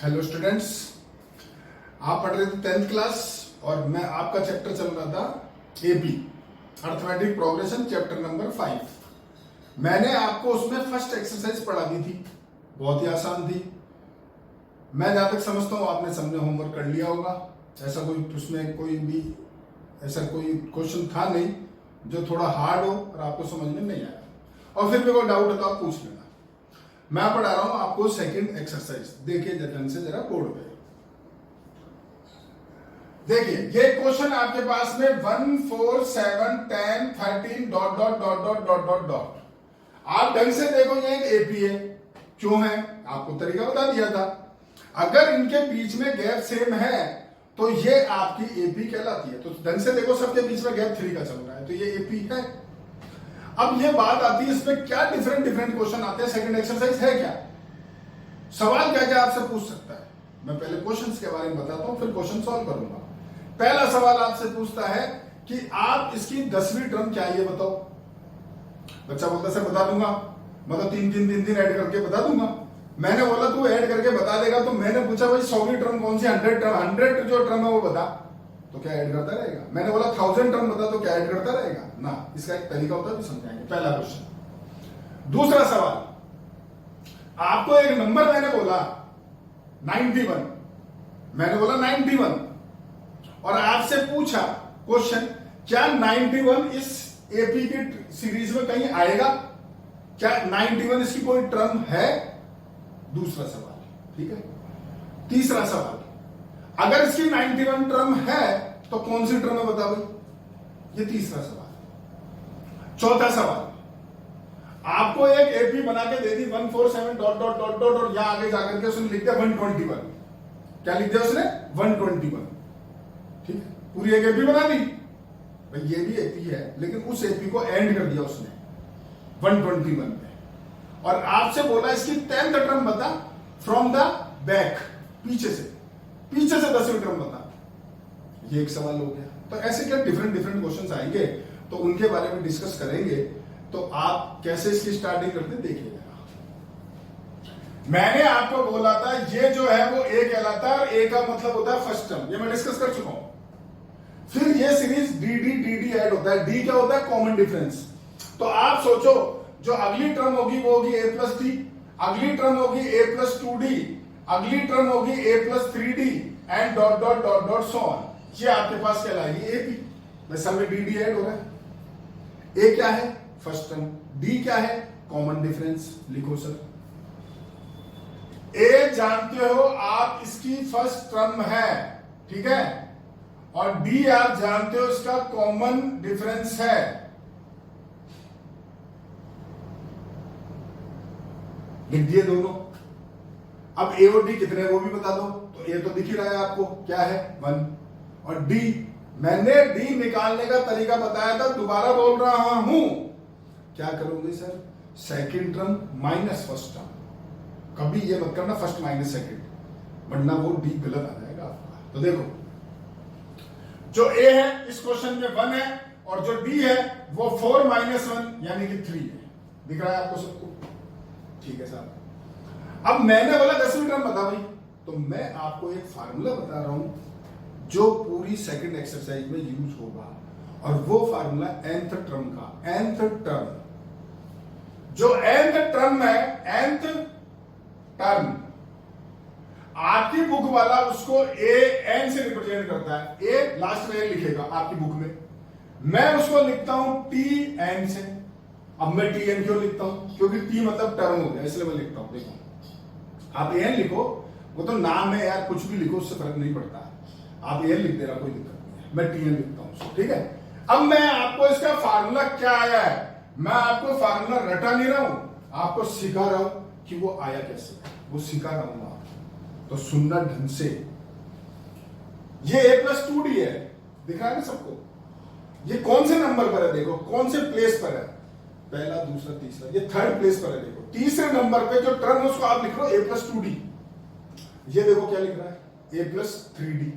Hello students, आप पढ़ रहे थे 10th क्लास और मैं आपका चैप्टर चल रहा था AP arithmetic progression chapter number 5। मैंने आपको उसमें फर्स्ट एक्सरसाइज पढ़ा दी थी, बहुत ही आसान थी। मैं जहां तक समझता हूं आपने सबने होमवर्क कर लिया होगा। ऐसा कोई उसमें कोई भी ऐसा कोई क्वेश्चन था नहीं जो थोड़ा हार्ड हो और आपको समझ में नहीं आया, और फिर भी कोई डाउट है तो आप पूछ लेना। मैं पढ़ा रहा हूं आपको सेकंड एक्सरसाइज। देखिए ढंग से जरा बोर्ड पे देखिए, ये क्वेश्चन आपके पास में 1 4 7 10 13 dot dot dot dot dot dot dot. आप ढंग से देखो, ये एक एपी है। क्यों है आपको तरीका बता दिया था। अगर इनके बीच में गैप सेम है तो ये आपकी एपी कहलाती है। तो ढंग से देखो, सबके बीच में गैप 3 का चल रहा है, तो ये एपी है। अब ये बात आती है, इसमें क्या डिफरेंट डिफरेंट क्वेश्चन आते हैं। सेकंड एक्सरसाइज है क्या, सवाल क्या क्या आपसे पूछ सकता है। मैं पहले क्वेश्चंस के बारे में बताता हूं, फिर क्वेश्चन सॉल्व करूंगा। पहला सवाल आपसे पूछता है कि आप इसकी 10वीं टर्म क्या है ये बताओ। बच्चा बोलता सर बता दूंगा, मतलब 3 ऐड करके बता दूंगा। मैंने बोला तू ऐड करके बता देगा, तो मैंने पूछा भाई 100वीं टर्म कौन सी, 100 जो टर्म है वो बता, तो क्या ऐड करता रहेगा। मैंने बोला 1000 टर्म बता, तो क्या ऐड करता रहेगा ना। इसका एक तरीका होता है, भी समझाएंगे। पहला क्वेश्चन। दूसरा सवाल, आपको एक नंबर मैंने बोला 91, मैंने बोला 91 और आपसे पूछा क्वेश्चन, क्या 91 इस एपी की सीरीज में कहीं आएगा, क्या 91 इसकी कोई टर्म है। दूसरा सवाल, ठीक है। तीसरा सवाल, अगर इसकी 91 टर्म है तो कौन सी टर्म है बता भाई, ये तीसरा सवाल। चौथा सवाल, आपको एक एपी बना के दे दी 147 डॉट डॉट डॉट डॉट और यहां आगे जाकर के उसने लिख दिया 121। क्या लिख दिया उसने, 121। ठीक है, पूरी एक एपी बना दी भाई, ये भी एपी है लेकिन उस एपी को एंड कर दिया उसने 121 पे, और आपसे बोला इसकी 10th टर्म बता फ्रॉम द बैक, पीछे से 10वीं टर्म बता। ये एक सवाल हो गया। तो ऐसे क्या डिफरेंट डिफरेंट क्वेश्चंस आएंगे, तो उनके बारे में डिस्कस करेंगे। तो आप कैसे इसकी स्टार्टिंग करते देखिएगा। मैंने आपको बोला था ये जो है वो ए कहलाता है, और ए का मतलब होता है फर्स्ट टर्म, ये मैं डिस्कस कर चुका हूं। फिर ये series D D D D add होता है। डी क्या होता है, कॉमन डिफरेंस। तो आप सोचो, जो अगली टर्म होगी वो होगी ए प्लस डी, अगली टर्म होगी ए प्लस 2d, अगली टर्म होगी a plus 3d and dot dot dot dot so on. ये आपके पास कहलाएगी एपी। वैसे में डी डी ऐड हो रहा है। ए क्या है, फर्स्ट टर्म। डी क्या है, कॉमन डिफरेंस। लिखो सर, ए जानते हो आप इसकी फर्स्ट टर्म है, ठीक है, और डी आप जानते हो इसका कॉमन डिफरेंस है। लिख दिए दोनों। अब ए और डी कितने वो भी बता दो। तो ए तो दिख ही रहा है आपको, क्या है 1, और डी मैंने डी निकालने का तरीका बताया था, दोबारा बोल रहा हूं। क्या करोगे sir, second term minus first term. कभी ये मत करना फर्स्ट माइनस सेकंड, वरना वो डी गलत आ जाएगा आपका। तो देखो, जो ए है इस क्वेश्चन में 1 है, और जो डी है वो 4 - 1 यानी कि 3 है। दिख रहा है आपको सबको, ठीक है साहब। अब मैंने बोला 10वीं टर्म बता भाई, तो मैं आपको एक फार्मूला बता रहा हूं जो पूरी सेकंड एक्सरसाइज में यूज होगा, और वो फार्मूला nth टर्म का। nth टर्म, जो nth टर्म है, nth टर्म आपकी बुक वाला उसको ए एन से रिप्रेजेंट करता है। ए लास्ट में लिखेगा आपकी बुक में, मैं उसको लिखता हूं टी एन से। अब मैं टी एन क्यों लिखता हूं, क्योंकि टी मतलब टर्म हो गया, इसलिए मैं लिखता हूं। देखो, आप एन लिखो, वो तो नाम है यार, कुछ भी लिखो उससे फर्क नहीं पड़ता। आप एन लिख देना, कोई दिक्कत नहीं है। मैं टी एन लिखता हूं, ठीक है। अब मैं आपको इसका फार्मूला क्या आया है, मैं आपको फार्मूला रटा नहीं रहा हूं, आपको सिखा रहा हूं कि वो आया कैसे, वो सिखा रहा हूं आप। तो सुनना ढंग से। ये a प्लस 2d है, दिख रहा है ना सबको। ये कौन से नंबर पर है, देखो कौन से प्लेस पर है, पहला दूसरा तीसरा, ये थर्ड प्लेस पर है। देखो तीसरे नंबर पे जो टर्म है उसको आप लिख लो a प्लस 2d। ये देखो क्या लिख रहा है, a प्लस 3d।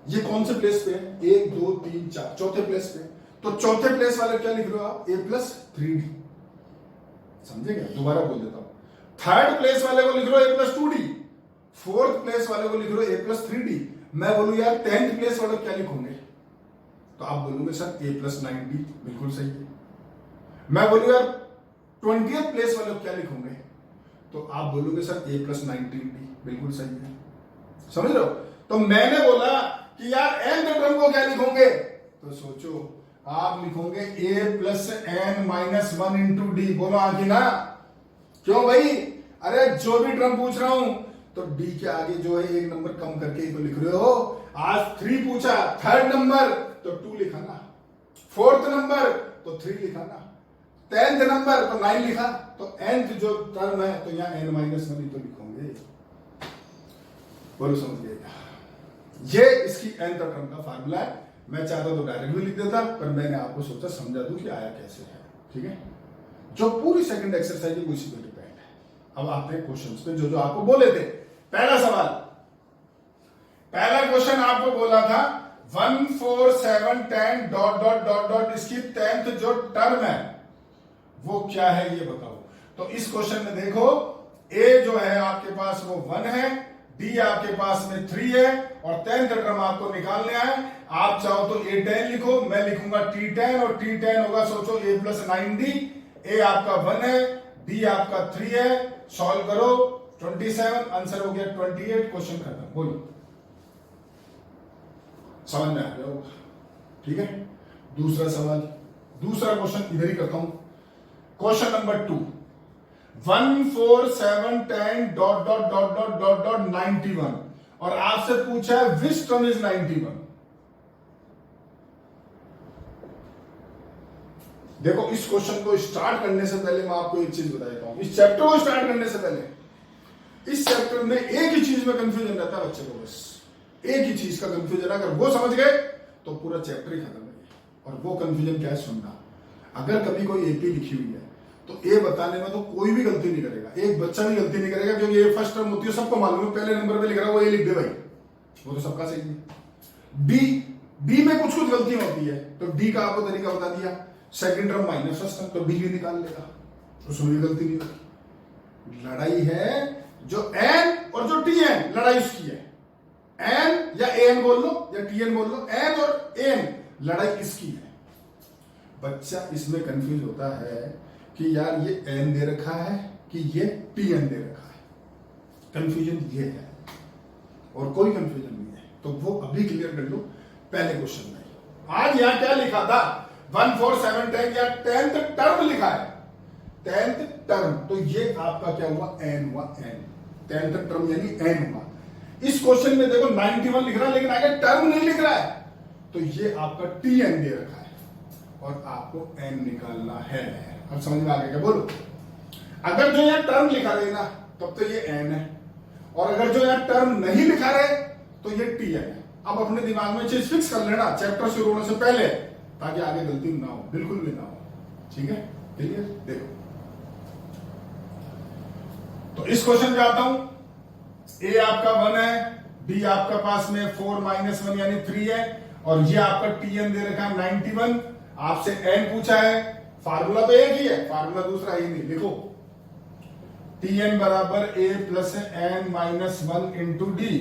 ये कौन से प्लेस पे है, 1 2 3 4, चौथे प्लेस पे। तो चौथे प्लेस वाले क्या लिख रहे हो आप, a प्लस 3d। समझे क्या, दोबारा बोल देता हूं। थर्ड प्लेस वाले को लिख लो a plus 2d। Fourth place वाले को लिख लो a+3d, मैं बोलूं यार 10th प्लेस वाले क्या लिखोगे, तो आप बोलोगे सर a+9d, बिल्कुल सही है। मैं बोलूं यार 20th प्लेस वाले क्या लिखोगे, तो आप बोलोगे सर a+19d, बिल्कुल सही है। समझ रहे हो? तो मैंने बोला कि यार nth टर्म को क्या लिखोगे, तो सोचो आप लिखोगे a+n-1 इंटू डी। बोलो हाँ कि ना? क्यों भाई? अरे जो भी टर्म पूछ रहा हूं तो डी के आगे जो है एक नंबर कम करके ही तो लिख रहे हो। आज 3 पूछा, थर्ड नंबर तो 2 लिखा ना, फोर्थ नंबर तो 3 लिखा ना, 10th नंबर तो 9 लिखा, तो nth जो टर्म है तो यहां n-1 ही तो लिखोगे। बोलो समझ गए? ये इसकी nth टर्म का फार्मूला है। मैं चाहता तो डायरेक्ट भी लिख देता, पर मैंने आपको सोचा समझा दूं कि आया कैसे है। ठीक है? जो पूरी सेकंड एक्सरसाइज है वो इसी पे डिपेंड है। अब आते हैं क्वेश्चंस पे जो जो आपको बोले थे। पहला सवाल, पहला क्वेश्चन आपको बोला था 1 4 7 10 डॉट डॉट डॉट डॉट, इसकी 10th जो टर्म है वो क्या है ये बताओ। तो इस क्वेश्चन में देखो, ए जो है आपके पास वो 1 है, डी आपके पास में 3 है, और 10th टर्म आपको निकालने है। आप चाहो तो a10 लिखो, मैं लिखूंगा t10, और t10 होगा सोचो a+9d। ए आपका 1 है, डी आपका 3 है, सॉल्व करो 27, आंसर हो गया 28, क्वेश्चन खत्म। बोलो समझ में आ गया होगा? ठीक है? दूसरा सवाल, दूसरा क्वेश्चन इधर ही करता हूं। Question number 2, 1 4 7 10 dot dot dot dot dot dot 91, और आपसे पूछा है विच टर्म इज 91। देखो इस क्वेश्चन को स्टार्ट करने से पहले मैं आपको एक चीज बता देता हूं। इस चैप्टर को स्टार्ट करने से पहले इस चैप्टर में एक ही चीज में कंफ्यूजन रहता है बच्चे को, बस एक ही चीज का कंफ्यूजन। अगर वो समझ गए तो पूरा चैप्टर ही खत्म है। और वो कंफ्यूजन क्या है सुनना, अगर कभी कोई एपी लिखी हुई है तो ए बताने में तो कोई भी गलती नहीं करेगा, एक बच्चा भी गलती नहीं करेगा, क्योंकि ये फर्स्ट टर्म होती है, सबको मालूम है, पहले नंबर पे लिख रहा है वो ए लिख दे भाई, वो तो सबका सही है। डी में कुछ कुछ गलतियां होती है, तो डी का आपको तरीका बता दिया। Second term minus first term, तो डी भी निकाल लेगा, उसमें भी गलती नहीं होती। लड़ाई है जो एन और जो टी एन, लड़ाई उसकी है। एन या एन बोल लो या टी एन बोल लो, एन और एन लड़ाई इसकी है। बच्चा इसमें कंफ्यूज होता है कि यार ये एन दे रखा है कि ये टी एन दे रखा है। कंफ्यूजन ये है और कोई कंफ्यूजन नहीं है, तो वो अभी क्लियर कर लो पहले क्वेश्चन में। आज यहां क्या लिखा था, 1 4 7 10 या 10th टर्म लिखा है, 10th टर्म, तो ये आपका क्या हुआ, एन हुआ, एन 10th टर्म यानी एन हुआ। इस क्वेश्चन में देखो 91 लिख रहा है लेकिन आगे टर्म नहीं लिख रहा है, तो ये आपका टी एन दे रखा है और आपको एन निकालना है। अब समझ में आ गया क्या? बोलो। अगर जो यहां टर्म लिखा रहे ना तब तो ये एन है, और अगर जो यहां टर्म नहीं लिखा रहे तो ये टी एन है। अब अपने दिमाग में चीज फिक्स कर लेना चैप्टर शुरू होने से पहले, ताकि आगे गलती ना हो, बिल्कुल भी ना हो। ठीक है? क्लियर? देखो तो इस क्वेश्चन पे आता हूं। ए आपका 1 है, बी आपका पास में 4 - 1 यानी 3 है, और ये आपका टी एन दे रखा है 91। आपसे एन पूछा है, फार्मूला तो एक ही है, फार्मूला दूसरा ही नहीं, लिखो टी एन बराबर a plus N minus 1 into d.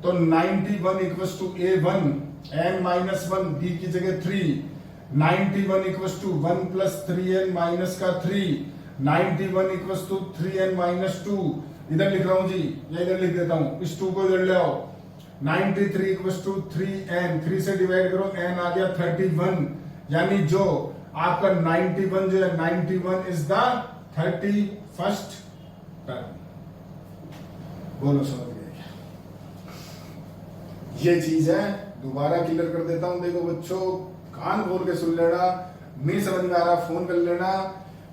तो 91 equal to A1 n minus 1, d की जगह 3, 91 equal to 1 plus 3n minus का 3, 91 इक्वल टू 3n माइनस 2। इधर लिख रहा हूं जी, या इधर लिख देता हूं, इस 2 को इधर ले आओ। 93 इक्वल टू 3n, 3 से डिवाइड करो, n आ गया 31, यानी जो आपका 91 जो है 91 इज द 31st टर्म। बोलो समझ गए? ये चीज है, दोबारा क्लियर कर देता हूं। देखो बच्चों, कान खोल के सुन लेना, नहीं समझ में आ रहा फोन कर लेना।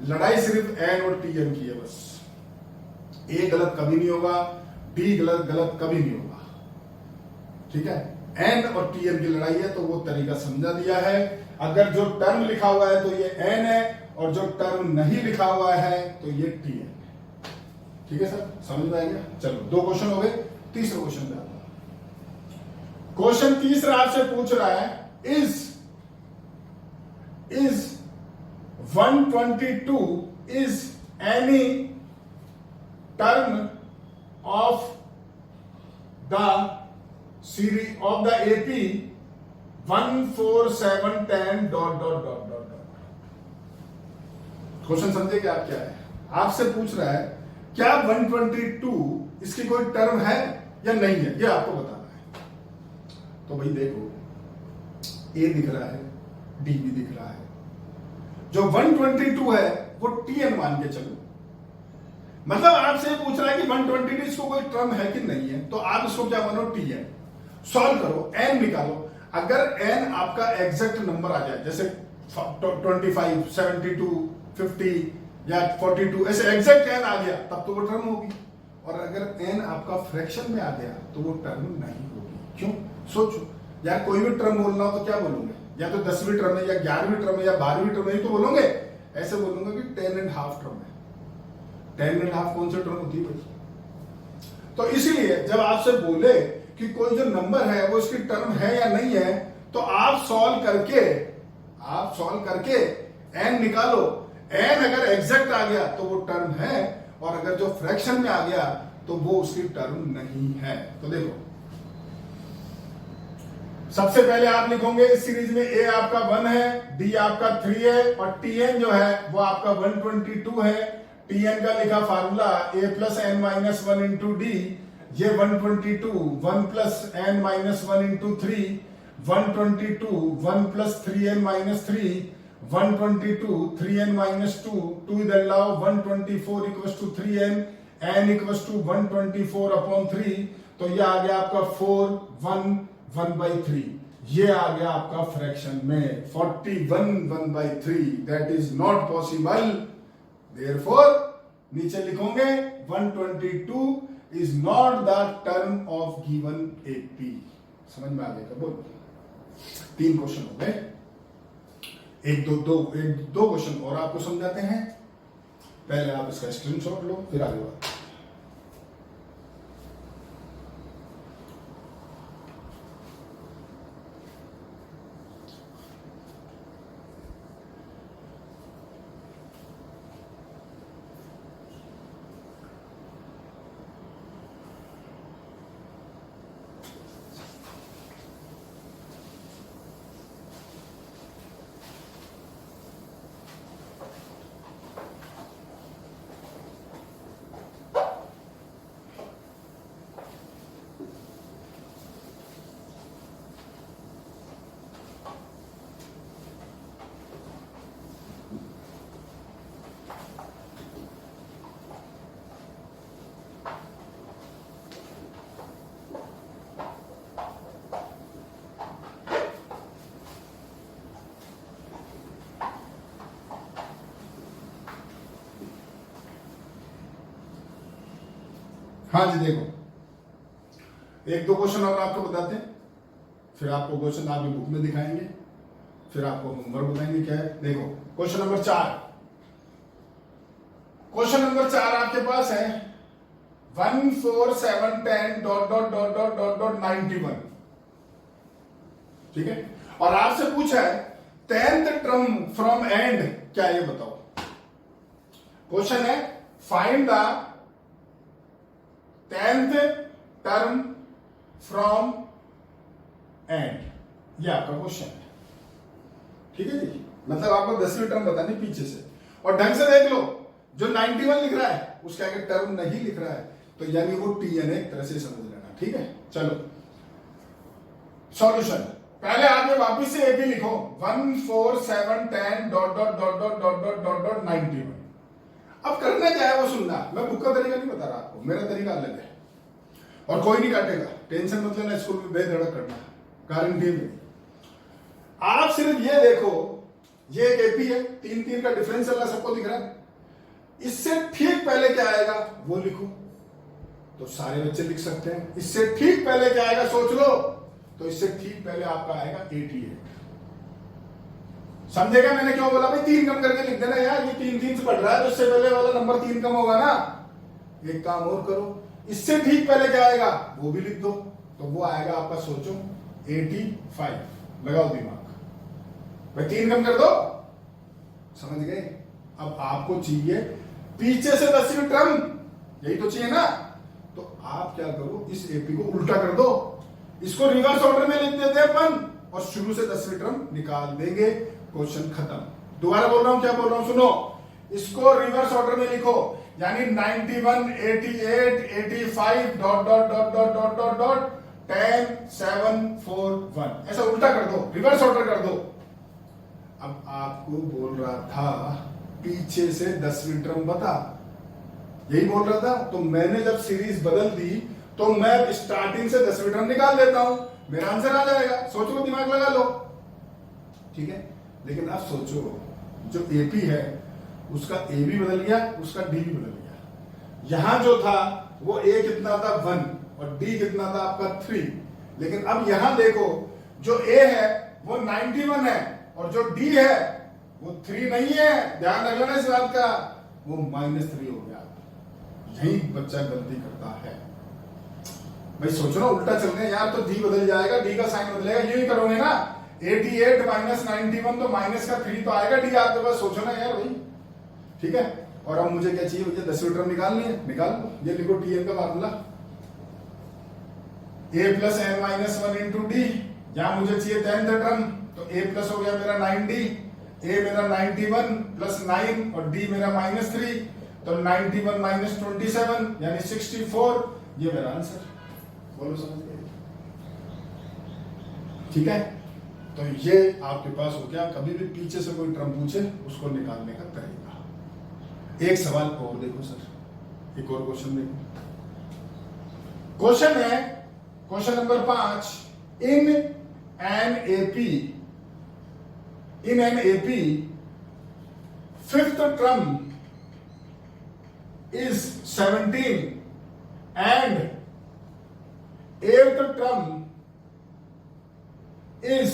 लड़ाई सिर्फ एन और टी एन की है बस। ए गलत कभी नहीं होगा, डी गलत कभी नहीं होगा। ठीक है? एन और टी एन की लड़ाई है, तो वो तरीका समझा दिया है। अगर जो टर्म लिखा हुआ है तो ये एन है, और जो टर्म नहीं लिखा हुआ है तो ये टी एन है। ठीक है सर? समझ में आ गया? चलो 2 क्वेश्चन हो गए, तीसरे क्वेश्चन पे आता हूं। क्वेश्चन तीसरा आपसे पूछ रहा है, is 122 is any term of the series of the AP 1 4 7 10 dot dot dot dot dot. Question समझे कि आप क्या है? आपसे पूछ रहा है क्या 122 इसकी कोई टर्म है या नहीं है, ये आपको बताना है। तो भाई देखो, ए दिख रहा है, डी भी दिख रहा है। जो 122 है वो टीएन मान के चलो, मतलब आपसे पूछ रहा है कि 122 इसको कोई टर्म है कि नहीं है, तो आप इसको क्या मानो, टीएन। सॉल्व करो, एन निकालो। अगर एन आपका एग्जैक्ट नंबर आ जाए, जैसे 25 72 50 या 42, ऐसे एग्जैक्ट एन आ गया तब तो वो टर्म होगी। और अगर एन आपका फ्रैक्शन में आ गया तो वो टर्म नहीं होगी। क्यों? सोचो यार, कोई भी टर्म बोलना हो तो क्या बोलोगे? या तो 10वीं टर्म है, या 11वीं टर्म है, या 12वीं टर्म है, तो बोलोगे। ऐसे बोलूंगा कि 10.5 टर्म है। 10.5 कौन सी टर्म होती है भाई? तो इसीलिए जब आपसे बोले कि कोई जो नंबर है वो इसकी टर्म है या नहीं है, तो आप सॉल्व करके एन निकालो। एन अगर एग्जैक्ट आ गया तो वो टर्म है, और अगर जो फ्रैक्शन में आ गया तो वो उसकी टर्म नहीं है। तो देखो, सबसे पहले आप लिखोगे इस सीरीज में ए आपका 1 है, डी आपका 3 है, और टीएन जो है वो आपका 122 है। टीएन का लिखा formula a plus N minus 1 into d, ये 122 1 plus N minus 1 into 3, 122 1 plus 3n minus 3, 122 3n minus 2, 2 इधर लाओ, 124 equals to 3n, n equals to 124 upon 3। तो ये आ गया आपका 4 1 1/3। ये आ गया आपका फ्रैक्शन में 41 1/3। That is not possible. Therefore नीचे लिखोगे 122 is not the term of given AP. समझ में आ गया? बोल, 3 क्वेश्चन हो गए। एक दो क्वेश्चन और आपको समझाते हैं। पहले आप इसका स्क्रीनशॉट लो, फिर आगे बात। हाँ जी, देखो, 1-2 क्वेश्चन और आपको बताते हैं, फिर आपको क्वेश्चन आपकी बुक में दिखाएंगे, फिर आपको होमवर्क बताएंगे क्या है। देखो, क्वेश्चन नंबर 4। क्वेश्चन नंबर 4 आपके पास है 1 4 7 10 dot dot dot dot dot dot 91। ठीक है, और आपसे पूछा है 10th टर्म फ्रॉम एंड क्या है, ये बताओ। क्वेश्चन है find the 10th term from and, ये आपका क्वेश्चन है। ठीक है जी, मतलब आपको 10वीं टर्म बतानी पीछे से, और ढंग से देख लो, जो 91 लिख रहा है उसके आगे टर्म नहीं लिख रहा है, तो यानी वो टीएन एक तरह से समझ लेना। ठीक है, चलो सॉल्यूशन। पहले आगे वापिस से एपी लिखो 1 4 7 10 dot dot dot dot dot dot dot dot 91। अब करना क्या है वो सुनना, मैं बुक का तरीका नहीं बता रहा आपको, मेरा तरीका अलग है, और कोई नहीं काटेगा, टेंशन मत लेना, स्कूल में बेधड़क करना, गारंटी में। आप सिर्फ ये देखो, ये एक एपी है, 3 का डिफरेंस चल रहा, सबको दिख रहा है। इससे ठीक पहले क्या आएगा वो लिखो, तो सारे बच्चे लिख सकते हैं। इससे ठीक पहले क्या आएगा सोच लो, तो इससे ठीक पहले आपका आएगा 88। समझेगा मैंने क्यों बोला भाई 3 कम करके लिख देना यार, ये 3 से बढ़ रहा है, तो इससे पहले वाला नंबर 3 कम होगा ना। एक काम और करो, इससे ठीक पहले क्या आएगा वो भी लिख दो, तो वो आएगा आपका, सोचो 85। लगाओ दिमाग भाई, 3 कम कर दो, समझ गए। अब आपको चाहिए पीछे से 10वीं टर्म, यही तो चाहिए ना, तो आप क्या करो, इस एपी को उल्टा कर दो, इसको रिवर्स ऑर्डर में लिख देते हैं अपन और शुरू से 10वीं टर्म निकाल देंगे, क्वेश्चन खत्म। दोबारा बोल रहा हूं, क्या बोल रहा हूं सुनो, इसको रिवर्स ऑर्डर में लिखो, यानी 91, 88, 85 dot dot dot dot dot dot dot 10, 7, 4, 1 ऐसा उल्टा कर दो, रिवर्स ऑर्डर कर दो। अब आपको बोल रहा था पीछे से 10वीं टर्म बता, यही बोल रहा था, तो मैंने जब सीरीज बदल दी तो मैं स्टार्टिंग से 10वीं टर्म निकाल देता हूं, मेरा आंसर आ जाएगा। सोचो, दिमाग लगा लो, ठीक है। लेकिन अब सोचो, जो एपी है उसका ए भी बदल गया, उसका डी भी बदल गया। यहां जो था वो ए कितना था 1 और डी कितना था आपका 3, लेकिन अब यहां देखो, जो ए है वो 91 है और जो डी है वो 3 नहीं है, ध्यान रख लेना इस बात का, वो -3 हो गया। यही बच्चा गलती करता है भाई। सोचो ना, उल्टा चलते हैं यार, तो डी बदल जाएगा, डी का साइन बदलेगा, यूं ही करोगे ना, 88 माइनस 91 तो माइनस का 3 तो आएगा डी आपके पास, सोचो ना यार भाई, ठीक है। और अब मुझे क्या चाहिए भैया, 10वीं टर्म निकालनी है, निकाल लो, ये लिखो टी एन का formula, a plus N minus 1 into D, यहां मुझे चाहिए 10th टर्म, तो a प्लस हो गया मेरा 9d, a मेरा 91 प्लस 9 और d मेरा -3, तो 91 माइनस 27 यानी 64, ये मेरा आंसर। बोलो समझ गए, ठीक है। तो ये आपके पास हो गया, कभी भी पीछे से कोई टर्म पूछे उसको निकालने का तरीका। एक सवाल और देखो सर, एक और क्वेश्चन देखो, क्वेश्चन है question number 5, in an AP fifth term is 17 and 8th term is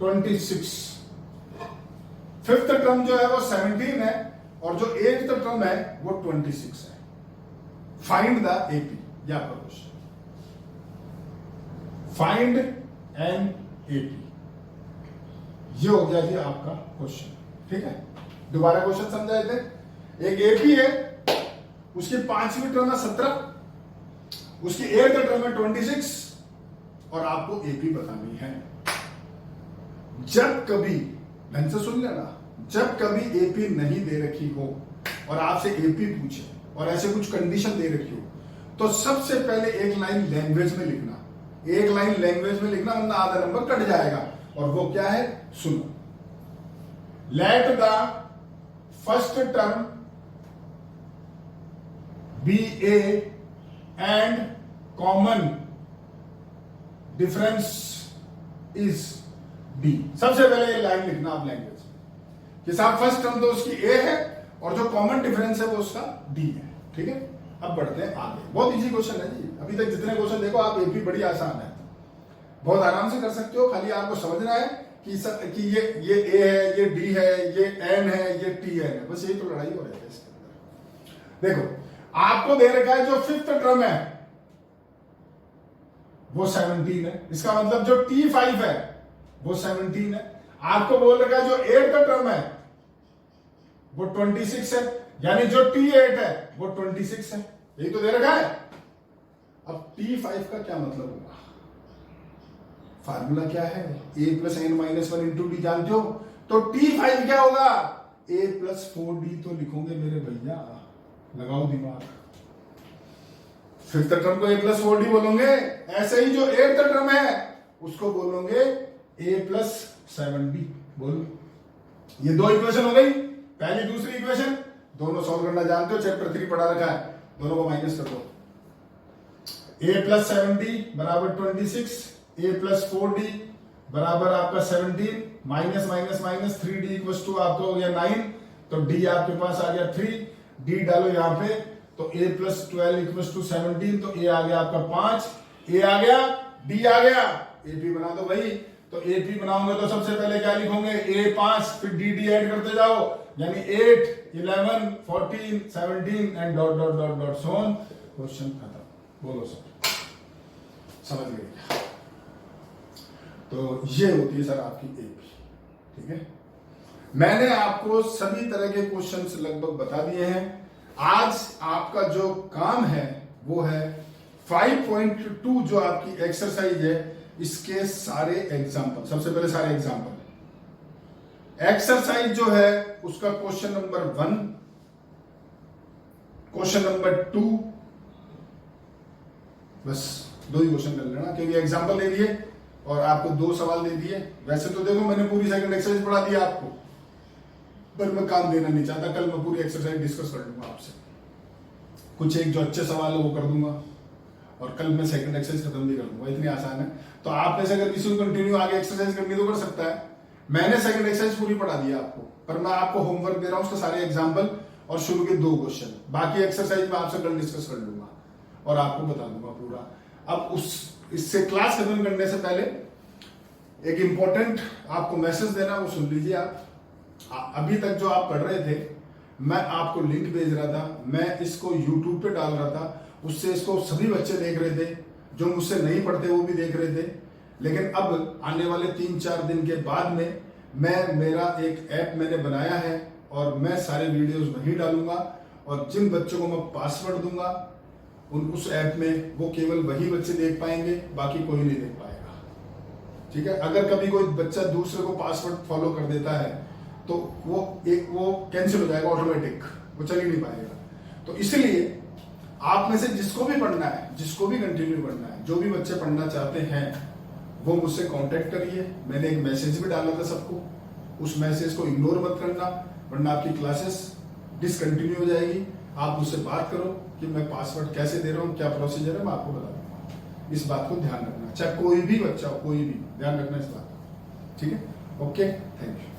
26। Fifth term जो है वो 17 है और जो 8th टर्म है वो 26 है। फाइंड द एपी, या क्वेश्चन फाइंड एन एपी, ये हो गया जी आपका क्वेश्चन, ठीक है। दोबारा क्वेश्चन समझाए थे, एक एपी है, उसकी 5वीं टर्म है 17, उसकी 8th टर्म है 26 और आपको एपी बतानी है। जब कभी, ढंग से सुन लेना, जब कभी एपी नहीं दे रखी हो और आपसे एपी पूछे और ऐसे कुछ कंडीशन दे रखी हो, तो सबसे पहले एक लाइन लैंग्वेज में लिखना, एक लाइन लैंग्वेज में लिखना, वरना आधा नंबर कट जाएगा। और वो क्या है, सुनो, let the first term be A and common difference is D. सबसे पहले ये लाइन लिखना आप लैंग्वेज में कि साहब फर्स्ट टर्म तो उसकी ए है और जो कॉमन डिफरेंस है वो उसका डी है, ठीक है। अब बढ़ते हैं आगे, बहुत इजी क्वेश्चन है जी, अभी तक जितने क्वेश्चन देखो आप, एपी बड़ी आसान है, बहुत आराम से कर सकते हो, खाली आपको समझना है कि ये ए है, ये डी है, ये एन है, ये टी है, बस यही तो लड़ाई हो रही है इसके अंदर। देखो आपको दे रखा है जो फिफ्थ टर्म है वो 17 है, इसका मतलब जो T5 है वो 17 है। आपको बोल रखा है जो 8th टर्म है वो 26 है, यानी जो T8 है वो 26 है, यही तो दे रखा है। अब T5 का क्या मतलब होगा, फार्मूला क्या है, a plus N minus 1 into D जानते हो, तो T5 क्या होगा, a प्लस 4d तो लिखोगे मेरे भैया, लगाओ दिमाग, फिफ्थ टर्म को a प्लस 4d बोलोगे, ऐसे ही जो 8th टर्म है उसको बोलोगे a प्लस 7d। बोलो, ये दो इक्वेशन हो गई, पहली दूसरी इक्वेशन, दोनों सॉल्व करना जानते हो, चैप्टर 3 पढ़ा रखा है, दोनों को माइनस कर दो, a प्लस 7d बराबर 26, a प्लस 4d बराबर आपका 17, minus minus minus 3d equal to आपका हो गया 9, तो d आपके पास आ गया 3, d डालो यहां पे, तो a प्लस 12 इक्वल टू 17, तो a आ गया आपका 5, a आ गया, d आ गया, ap बना दो भाई। तो ap बनाओगे तो सबसे पहले क्या लिखोगे, a 5, फिर d ऐड करते जाओ, यानी 8, 11, 14, 17 and dot dot dot dot so on. Question खत्म। बोलो सर, समझ गए? तो ये होती है सर आपकी एपी, ठीक है। मैंने आपको सभी तरह के क्वेश्चंस लगभग बता दिए हैं। आज आपका जो काम है वो है 5.2 जो आपकी एक्सरसाइज है, इसके सारे एग्जाम्पल। सबसे पहले सारे एग्जाम्पल। एक्सरसाइज जो है उसका क्वेश्चन नंबर 1, क्वेश्चन नंबर 2, बस 2 ही क्वेश्चन कर लेना, क्योंकि एग्जाम्पल दे दिए और आपको 2 सवाल दे दिए। वैसे तो देखो मैंने पूरी सेकंड एक्सरसाइज पढ़ा दी आपको, पर मैं काम देना नहीं चाहता। कल मैं पूरी एक्सरसाइज डिस्कस कर लूंगा आपसे, कुछ एक जो अच्छे सवाल है वो कर दूंगा, और कल मैं सेकंड एक्सरसाइज खत्म भी कर दूंगा। इतनी आसान है। तो आप में से अगर किसी को कंटिन्यू आगे एक्सरसाइज करनी तो कर सकता है। मैंने सेकंड एक्सरसाइज पूरी पढ़ा दी आपको, पर मैं आपको होमवर्क दे रहा हूं, उसके सारे एग्जाम्पल और शुरू के 2 क्वेश्चन। बाकी एक्सरसाइज मैं आपसे कल डिस्कस कर लूंगा और आपको बता दूंगा पूरा। अब इससे क्लास खत्म करने से पहले एक इंपॉर्टेंट आपको मैसेज देना, वो सुन लीजिए आप। अभी तक जो आप पढ़ रहे थे, मैं आपको लिंक भेज रहा था, मैं इसको यूट्यूब पे डाल रहा था, उससे इसको सभी बच्चे देख रहे थे, जो मुझसे नहीं पढ़ते वो भी देख रहे थे। लेकिन अब आने वाले 3-4 दिन के बाद में मेरा एक ऐप मैंने बनाया है और मैं सारे वीडियोस वहीं डालूंगा, और जिन बच्चों को मैं पासवर्ड दूंगा उस ऐप में वो केवल वही बच्चे देख पाएंगे, बाकी कोई नहीं देख पाएगा। ठीक है। अगर कभी कोई बच्चा दूसरे को पासवर्ड फॉलो कर देता है तो वो कैंसिल हो जाएगा ऑटोमेटिक, वो चल ही नहीं पाएगा। तो इसलिए आप में से जिसको भी पढ़ना है, जिसको भी कंटिन्यू करना है, जो भी बच्चे पढ़ना चाहते हैं, वो मुझसे कांटेक्ट करिए। मैंने एक मैसेज भी डाला था सबको, उस मैसेज को इग्नोर मत करना, वरना आपकी क्लासेस डिसकंटिन्यू हो जाएगी। आप मुझसे बात करो कि मैं पासवर्ड कैसे दे रहा हूँ, क्या प्रोसीजर है, मैं आपको बता दूंगा। इस बात को ध्यान रखना, चाहे कोई भी बच्चा हो, कोई भी ध्यान रखना इस बात का। ठीक है। Okay, thank you.